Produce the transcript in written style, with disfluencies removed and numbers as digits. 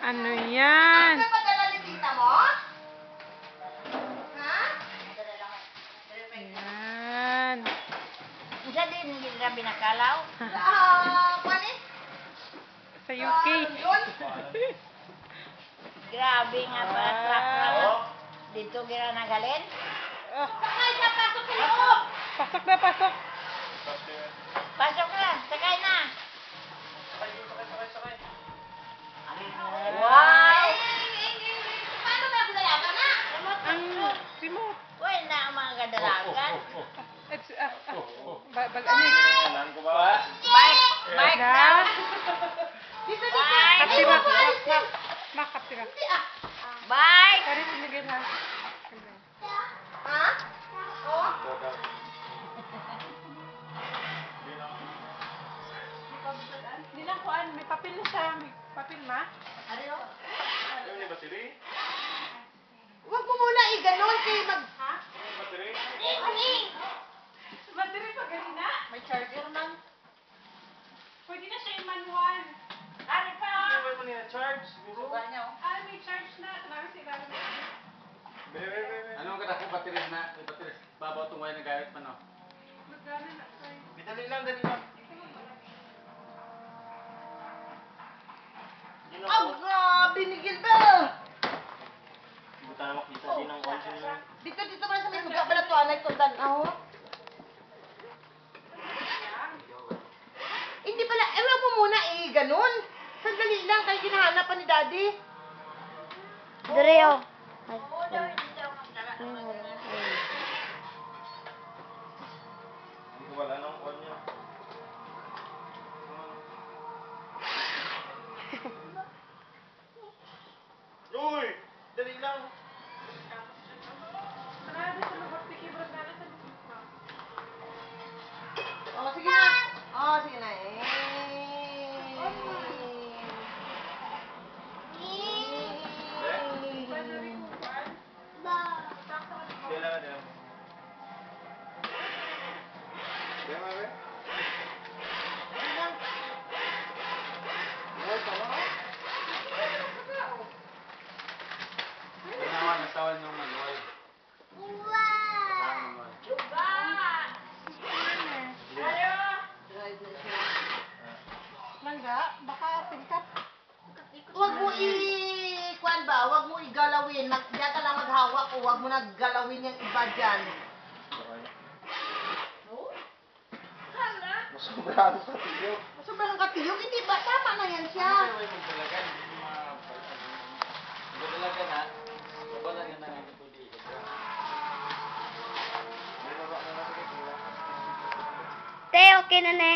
Ano yan? Ano ba dala ni tita mo? Ha? Yan. Isa din, hindi na binakalaw. Panis? Sa UK. Grabe nga ba, truck. Dito gira nagalin. Sakay na, pasok sa loob! Pasok na, pasok. Pasok na, sakay na. Sakay. Wow! Paano ba dalaga na? Ang remote. Uy, na ang mga kadalagan. It's, ano yun? Alam ko ba? Bike Na? Dito, dito. Bye. Kapti ba? Kapti ba? Bike! Sorry, sinigil ha. Ha? Oh? Hindi lang kuan. May papel na siya. May papel ma. Ano yun? Ano yung battery? Huwag mo muna i-ganon kay mag... Ha? Battery? Battery pa ganina? May charger man. Pwede na siya i-manual. Ari pa! Ano mo niya? Charge? Siguro? Ah, may charge na. Tanawin si Ilan. Anong kada kung batteries na? May batteries. Babaw itong wire na gamit pa, no? Magkano na? Sorry. Dali lang. Oh, grabe, Miguel ba? Buta na makita din ang oil. Dito ba sa may suga pala to, anay to, dan. Oh. Hindi pala, ewan mo muna ganon. Sandali lang, kaya ginahanap pa ni Daddy. Direo. Wala nang oil niya. Uy! Dali lang. Marami sa lubot. Tikibros na sa lubot mo. Oh, sige na. Oh, sige na. Battery ko kuan. Dali lang. Dali lang, be. Ginawa, nasawan ng manual. Manual. Langga, baka tingkat. Huwag mo kuan ba? Huwag mo igalawin. Diyan ka lang maghawak o huwag mo naggalawin yung iba dyan. Masobrang sa tiyo. Sobrang katiyog, hindi ba? Tama na yan siya. Ano kayo magdalagan? Hindi magdalagan ha? Magdalagan na nga ito pwede. Te, okay na ne.